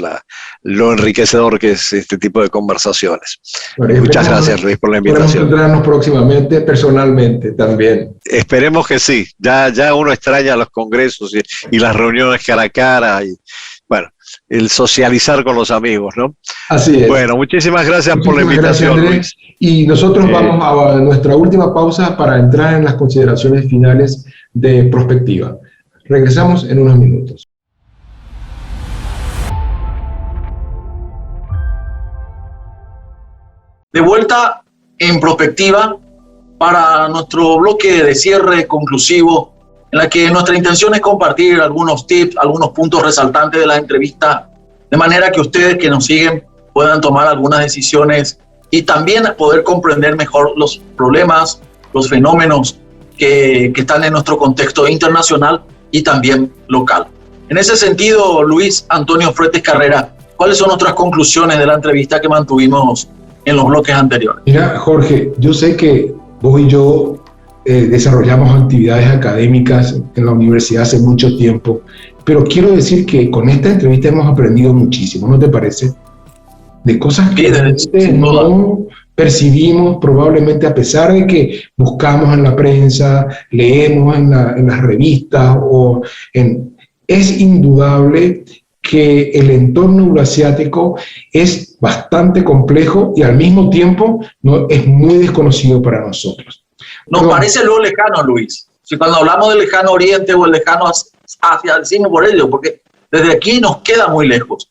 lo enriquecedor que es este tipo de conversaciones. Bueno, muchas gracias, Luis, por la invitación. Encontrarnos próximamente, personalmente también. Esperemos que sí. Ya uno extraña los congresos y las reuniones cara a cara y, bueno, el socializar con los amigos, ¿no? Así es. Bueno, muchísimas gracias por la invitación, gracias, Luis. Y nosotros vamos a nuestra última pausa para entrar en las consideraciones finales de Prospectiva. Regresamos en unos minutos. De vuelta en Prospectiva para nuestro bloque de cierre conclusivo, en la que nuestra intención es compartir algunos tips, algunos puntos resaltantes de la entrevista, de manera que ustedes que nos siguen puedan tomar algunas decisiones y también poder comprender mejor los problemas, los fenómenos que están en nuestro contexto internacional y también local. En ese sentido, Luis Antonio Fretes Carrera, ¿cuáles son nuestras conclusiones de la entrevista que mantuvimos en los bloques anteriores? Mira, Jorge, yo sé que vos y yo desarrollamos actividades académicas en la universidad hace mucho tiempo, pero quiero decir que con esta entrevista hemos aprendido muchísimo, ¿no te parece? De cosas que no percibimos probablemente, a pesar de que buscamos en la prensa, leemos en las revistas es indudable que el entorno euroasiático es bastante complejo y al mismo tiempo es muy desconocido para nosotros. Nos parece lo lejano, Luis. Si cuando hablamos del lejano oriente o el lejano Asia, decimos por ello, porque desde aquí nos queda muy lejos.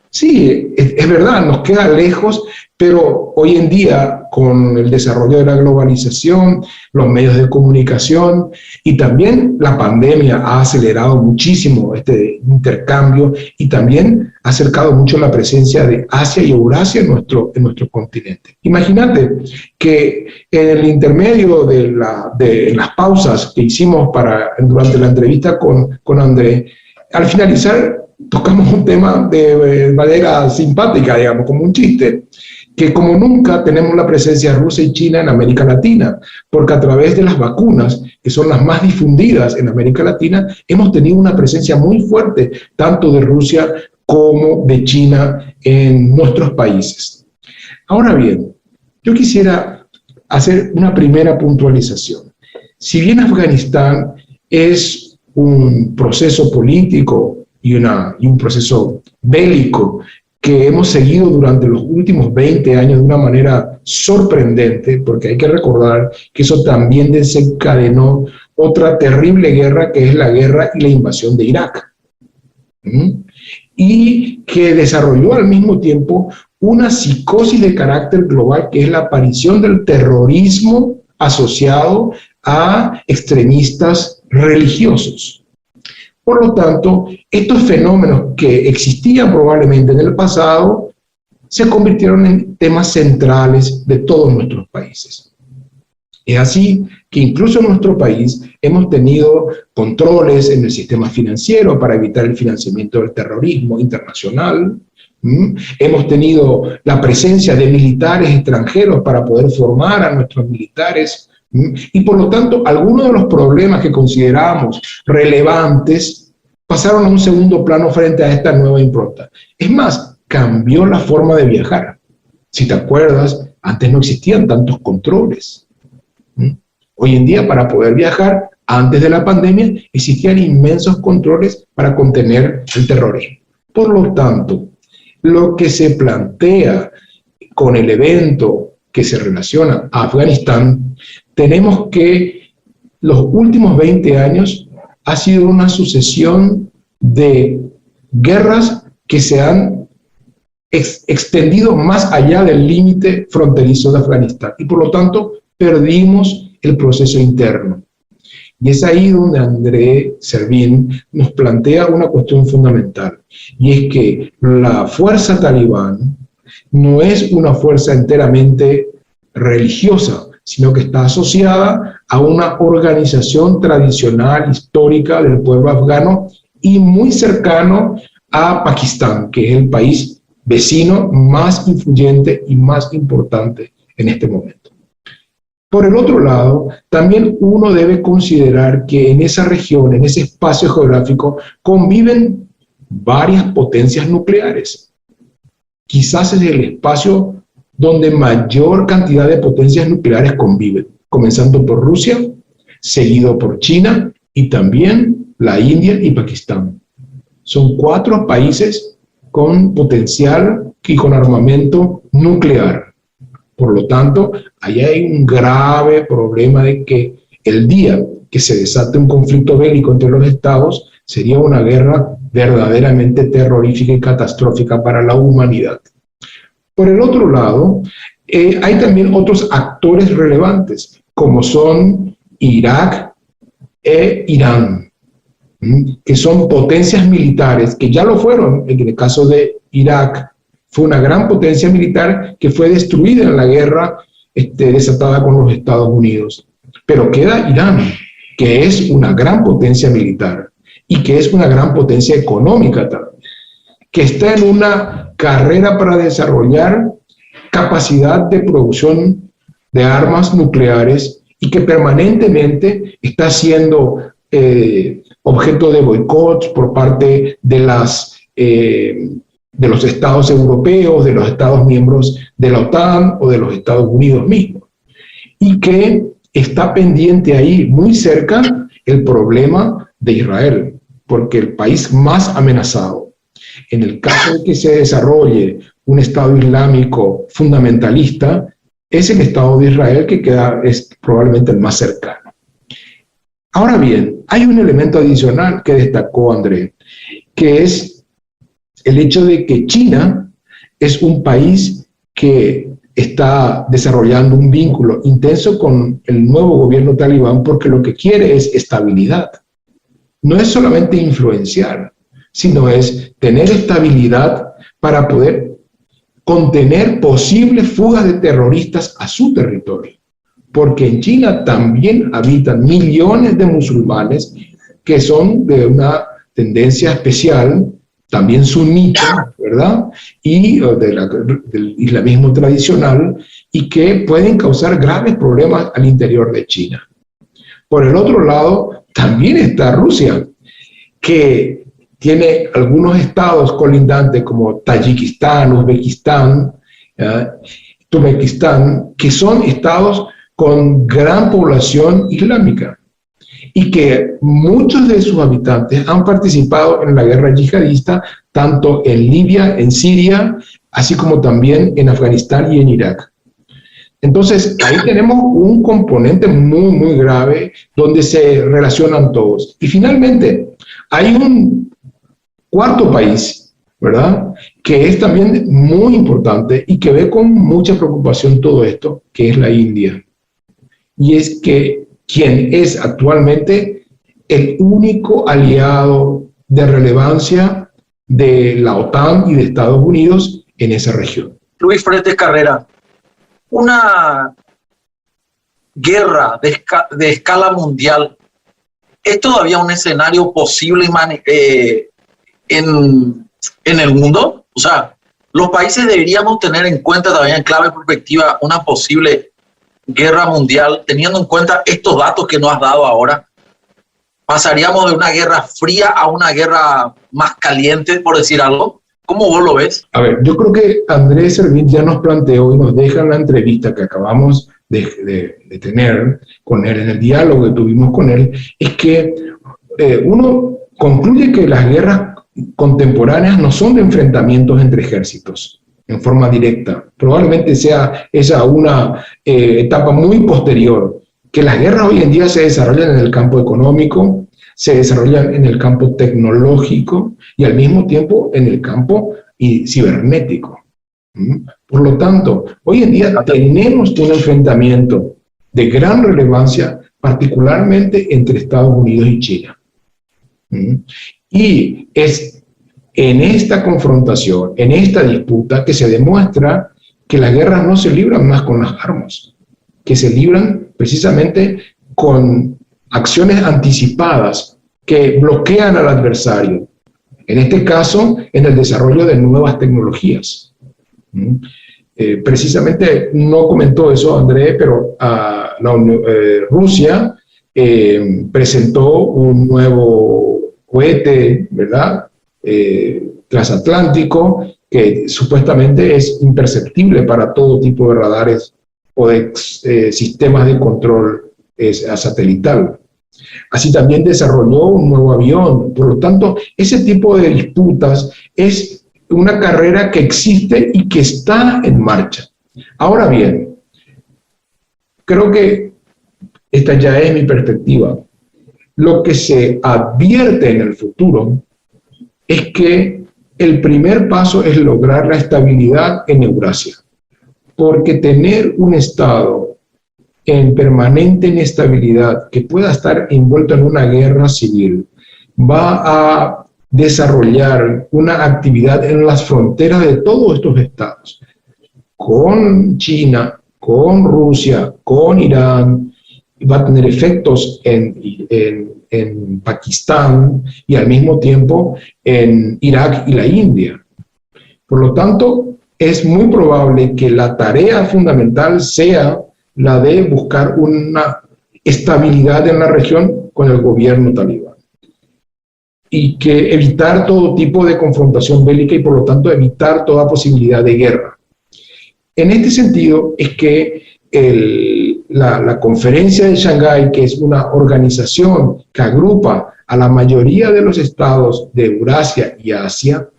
Sí, es verdad, nos queda lejos, pero hoy en día, con el desarrollo de la globalización, los medios de comunicación y también la pandemia ha acelerado muchísimo este intercambio y también ha acercado mucho la presencia de Asia y Eurasia en nuestro continente. Imagínate que en el intermedio de las pausas que hicimos durante la entrevista con André, al finalizar tocamos un tema de manera simpática, digamos, como un chiste, que como nunca tenemos la presencia rusa y china en América Latina, porque a través de las vacunas, que son las más difundidas en América Latina, hemos tenido una presencia muy fuerte, tanto de Rusia como de China en nuestros países. Ahora bien, yo quisiera hacer una primera puntualización. Si bien Afganistán es un proceso político y un proceso bélico que hemos seguido durante los últimos 20 años de una manera sorprendente, porque hay que recordar que eso también desencadenó otra terrible guerra, que es la guerra y la invasión de Irak, y que desarrolló al mismo tiempo una psicosis de carácter global, que es la aparición del terrorismo asociado a extremistas religiosos. Por lo tanto, estos fenómenos que existían probablemente en el pasado se convirtieron en temas centrales de todos nuestros países. Es así que incluso en nuestro país hemos tenido controles en el sistema financiero para evitar el financiamiento del terrorismo internacional. Hemos tenido la presencia de militares extranjeros para poder formar a nuestros militares. Y por lo tanto, algunos de los problemas que considerábamos relevantes pasaron a un segundo plano frente a esta nueva impronta. Es más, cambió la forma de viajar. Si te acuerdas, antes no existían tantos controles. Hoy en día, para poder viajar, antes de la pandemia, existían inmensos controles para contener el terrorismo. Por lo tanto, lo que se plantea con el evento que se relaciona a Afganistán, tenemos que los últimos 20 años ha sido una sucesión de guerras que se han extendido más allá del límite fronterizo de Afganistán y por lo tanto perdimos el proceso interno. Y es ahí donde André Servín nos plantea una cuestión fundamental, y es que la fuerza talibán no es una fuerza enteramente religiosa, sino que está asociada a una organización tradicional, histórica del pueblo afgano y muy cercano a Pakistán, que es el país vecino más influyente y más importante en este momento. Por el otro lado, también uno debe considerar que en esa región, en ese espacio geográfico, conviven varias potencias nucleares. Quizás es el espacio donde mayor cantidad de potencias nucleares conviven, comenzando por Rusia, seguido por China y también la India y Pakistán. Son 4 países con potencial y con armamento nuclear. Por lo tanto, ahí hay un grave problema de que el día que se desate un conflicto bélico entre los estados sería una guerra verdaderamente terrorífica y catastrófica para la humanidad. Por el otro lado, hay también otros actores relevantes, como son Irak e Irán, que son potencias militares, que ya lo fueron. En el caso de Irak, fue una gran potencia militar que fue destruida en la guerra desatada con los Estados Unidos. Pero queda Irán, que es una gran potencia militar y que es una gran potencia económica también, que está en una carrera para desarrollar capacidad de producción de armas nucleares y que permanentemente está siendo objeto de boicots por parte de los estados europeos, de los estados miembros de la OTAN o de los Estados Unidos mismos, y que está pendiente ahí, muy cerca, el problema de Israel, porque el país más amenazado, en el caso de que se desarrolle un Estado islámico fundamentalista, es el Estado de Israel, que es probablemente el más cercano. Ahora bien, hay un elemento adicional que destacó André, que es el hecho de que China es un país que está desarrollando un vínculo intenso con el nuevo gobierno talibán porque lo que quiere es estabilidad. No es solamente influenciar, sino es tener estabilidad para poder contener posibles fugas de terroristas a su territorio. Porque en China también habitan millones de musulmanes que son de una tendencia especial, también sunita, ¿verdad? Y del islamismo tradicional, y que pueden causar graves problemas al interior de China. Por el otro lado, también está Rusia, que tiene algunos estados colindantes como Tayikistán, Uzbekistán, Turkmenistán, que son estados con gran población islámica, y que muchos de sus habitantes han participado en la guerra yihadista, tanto en Libia, en Siria, así como también en Afganistán y en Irak. Entonces, ahí tenemos un componente muy, muy grave donde se relacionan todos. Y finalmente, hay un cuarto país, ¿verdad?, que es también muy importante y que ve con mucha preocupación todo esto, que es la India. Y es que quien es actualmente el único aliado de relevancia de la OTAN y de Estados Unidos en esa región. Luis Fretes Carrera, una guerra de escala mundial, ¿es todavía un escenario posible en el mundo? O sea, los países deberíamos tener en cuenta todavía en clave perspectiva una posible guerra mundial, teniendo en cuenta estos datos que nos has dado ahora. ¿Pasaríamos de una guerra fría a una guerra más caliente, por decir algo? ¿Cómo vos lo ves? A ver, yo creo que Andrés Servín ya nos planteó y nos deja en la entrevista que acabamos de tener con él, en el diálogo que tuvimos con él, es que uno concluye que las guerras contemporáneas no son de enfrentamientos entre ejércitos en forma directa. Probablemente sea esa una etapa muy posterior, que las guerras hoy en día se desarrollan en el campo económico, se desarrollan en el campo tecnológico y al mismo tiempo en el campo cibernético. Por lo tanto, hoy en día tenemos un enfrentamiento de gran relevancia, particularmente entre Estados Unidos y China. Y es en esta confrontación, en esta disputa, que se demuestra que las guerras no se libran más con las armas, que se libran precisamente con acciones anticipadas que bloquean al adversario. En este caso, en el desarrollo de nuevas tecnologías. Precisamente no comentó eso André, pero Rusia presentó un nuevo cohete, ¿verdad? Transatlántico, que supuestamente es imperceptible para todo tipo de radares o de sistemas de control satelital. Así también desarrolló un nuevo avión. Por lo tanto, ese tipo de disputas es una carrera que existe y que está en marcha. Ahora bien, creo que esta ya es mi perspectiva. Lo que se advierte en el futuro es que el primer paso es lograr la estabilidad en Eurasia, porque tener un Estado en permanente inestabilidad que pueda estar envuelto en una guerra civil va a desarrollar una actividad en las fronteras de todos estos estados, con China, con Rusia, con Irán, va a tener efectos en Pakistán y al mismo tiempo en Irak y la India. Por lo tanto, es muy probable que la tarea fundamental sea la de buscar una estabilidad en la región con el gobierno talibán y que evitar todo tipo de confrontación bélica y por lo tanto evitar toda posibilidad de guerra. En este sentido es que la conferencia de Shanghái, que es una organización que agrupa a la mayoría de los estados de Eurasia y Asia,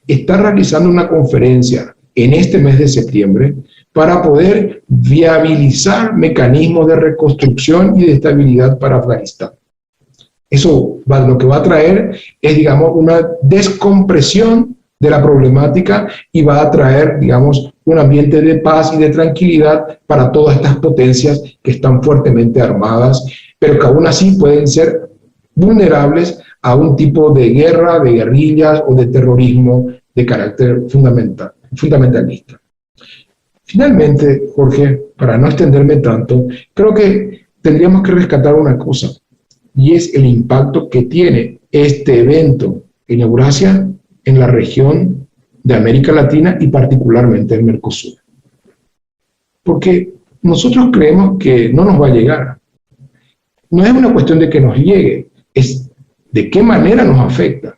está realizando una conferencia en este mes de septiembre para poder viabilizar mecanismos de reconstrucción y de estabilidad para Afganistán. Eso lo que va a traer es, digamos, una descompresión de la problemática y va a traer, digamos, un ambiente de paz y de tranquilidad para todas estas potencias que están fuertemente armadas, pero que aún así pueden ser vulnerables a un tipo de guerra, de guerrillas o de terrorismo de carácter fundamentalista. Finalmente, Jorge, para no extenderme tanto, creo que tendríamos que rescatar una cosa, y es el impacto que tiene este evento en Eurasia en la región de América Latina y particularmente en Mercosur. Porque nosotros creemos que no nos va a llegar. No es una cuestión de que nos llegue, es de qué manera nos afecta.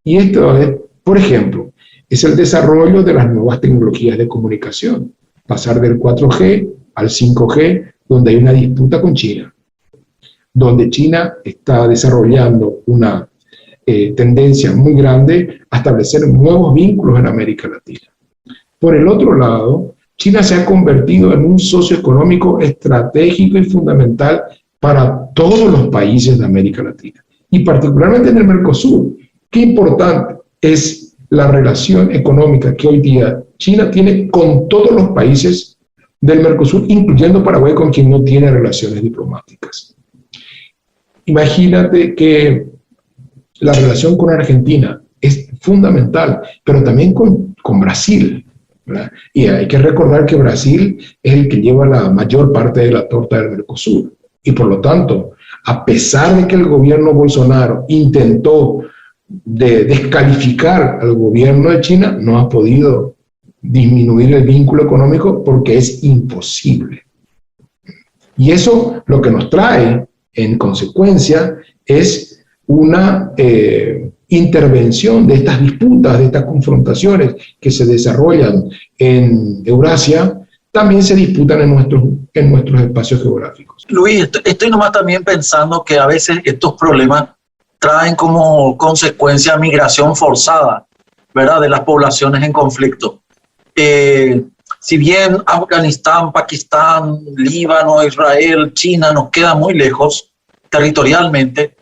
Y esto es, por ejemplo, es el desarrollo de las nuevas tecnologías de comunicación. Pasar del 4G al 5G, donde hay una disputa con China, donde China está desarrollando una tendencia muy grande a establecer nuevos vínculos en América Latina. Por el otro lado, China se ha convertido en un socio económico estratégico y fundamental para todos los países de América Latina, y particularmente en el Mercosur. Qué importante es la relación económica que hoy día China tiene con todos los países del Mercosur, incluyendo Paraguay, con quien no tiene relaciones diplomáticas. Imagínate que la relación con Argentina es fundamental, pero también con Brasil, ¿verdad? Y hay que recordar que Brasil es el que lleva la mayor parte de la torta del Mercosur. Y por lo tanto, a pesar de que el gobierno Bolsonaro intentó descalificar al gobierno de China, no ha podido disminuir el vínculo económico porque es imposible. Y eso lo que nos trae, en consecuencia, es una intervención de estas disputas, de estas confrontaciones que se desarrollan en Eurasia, también se disputan en nuestros espacios geográficos. Luis, estoy nomás también pensando que a veces estos problemas traen como consecuencia migración forzada, ¿verdad?, de las poblaciones en conflicto. Si bien Afganistán, Pakistán, Líbano, Israel, China nos queda muy lejos territorialmente,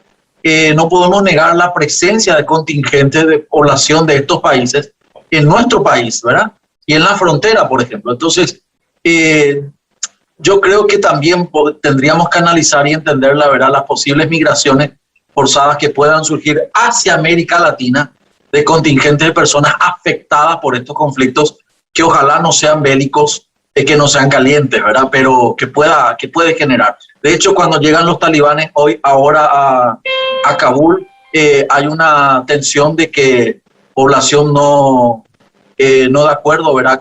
no podemos negar la presencia de contingentes de población de estos países en nuestro país, ¿verdad? Y en la frontera, por ejemplo. Entonces, yo creo que también tendríamos que analizar y entender la verdad las posibles migraciones forzadas que puedan surgir hacia América Latina de contingentes de personas afectadas por estos conflictos que ojalá no sean bélicos, que no sean calientes, ¿verdad? Pero que puede generar. De hecho, cuando llegan los talibanes ahora a Kabul, hay una tensión de que población no de acuerdo, ¿verdad?,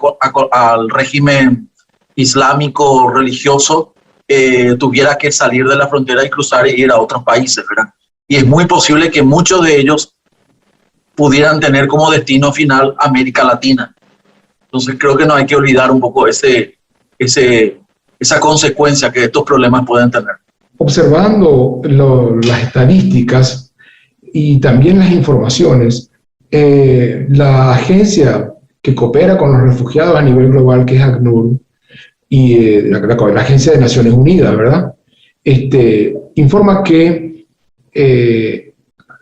al régimen islámico religioso tuviera que salir de la frontera y cruzar e ir a otros países, ¿verdad? Y es muy posible que muchos de ellos pudieran tener como destino final América Latina. Entonces creo que no hay que olvidar un poco esa consecuencia que estos problemas pueden tener. Observando las estadísticas y también las informaciones, la agencia que coopera con los refugiados a nivel global, que es ACNUR, y la Agencia de Naciones Unidas, ¿verdad?, informa que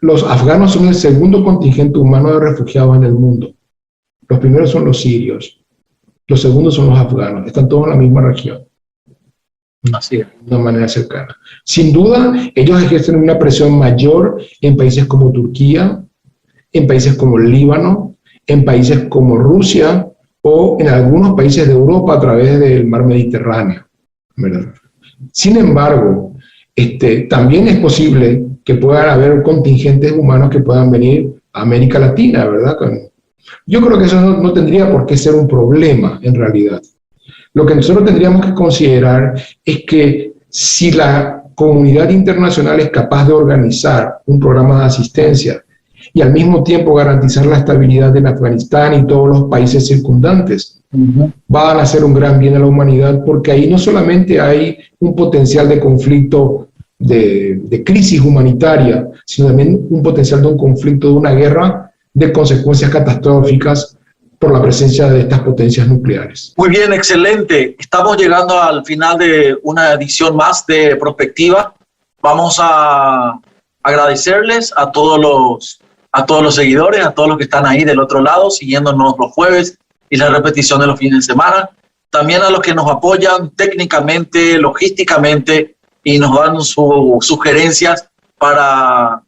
los afganos son el segundo contingente humano de refugiados en el mundo. Los primeros son los sirios, los segundos son los afganos, están todos en la misma región. Así es. De una manera cercana. Sin duda, ellos ejercen una presión mayor en países como Turquía, en países como el Líbano, en países como Rusia o en algunos países de Europa a través del mar Mediterráneo, ¿verdad? Sin embargo, también es posible que puedan haber contingentes humanos que puedan venir a América Latina, ¿verdad? Yo creo que eso no tendría por qué ser un problema en realidad. Lo que nosotros tendríamos que considerar es que si la comunidad internacional es capaz de organizar un programa de asistencia y al mismo tiempo garantizar la estabilidad en Afganistán y todos los países circundantes, van a hacer un gran bien a la humanidad, porque ahí no solamente hay un potencial de conflicto, de crisis humanitaria, sino también un potencial de un conflicto, de una guerra de consecuencias catastróficas por la presencia de estas potencias nucleares. Muy bien, excelente. Estamos llegando al final de una edición más de Prospectiva. Vamos a agradecerles a todos los seguidores, a todos los que están ahí del otro lado, siguiéndonos los jueves y la repetición de los fines de semana. También a los que nos apoyan técnicamente, logísticamente y nos dan sus sugerencias para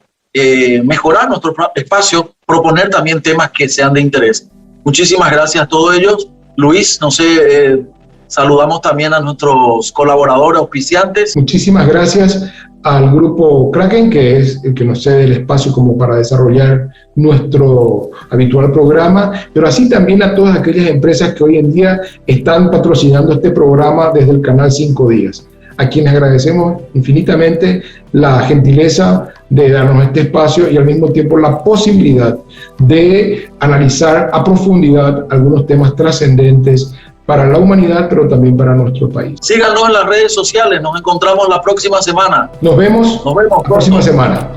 mejorar nuestro espacio, proponer también temas que sean de interés. Muchísimas gracias a todos ellos. Luis, no sé, saludamos también a nuestros colaboradores, auspiciantes. Muchísimas gracias al grupo Kraken, que es el que nos cede el espacio como para desarrollar nuestro habitual programa, pero así también a todas aquellas empresas que hoy en día están patrocinando este programa desde el canal 5 Días, a quienes agradecemos infinitamente la gentileza de darnos este espacio y al mismo tiempo la posibilidad de analizar a profundidad algunos temas trascendentes para la humanidad, pero también para nuestro país. Síganos en las redes sociales, nos encontramos la próxima semana. Nos vemos la próxima semana.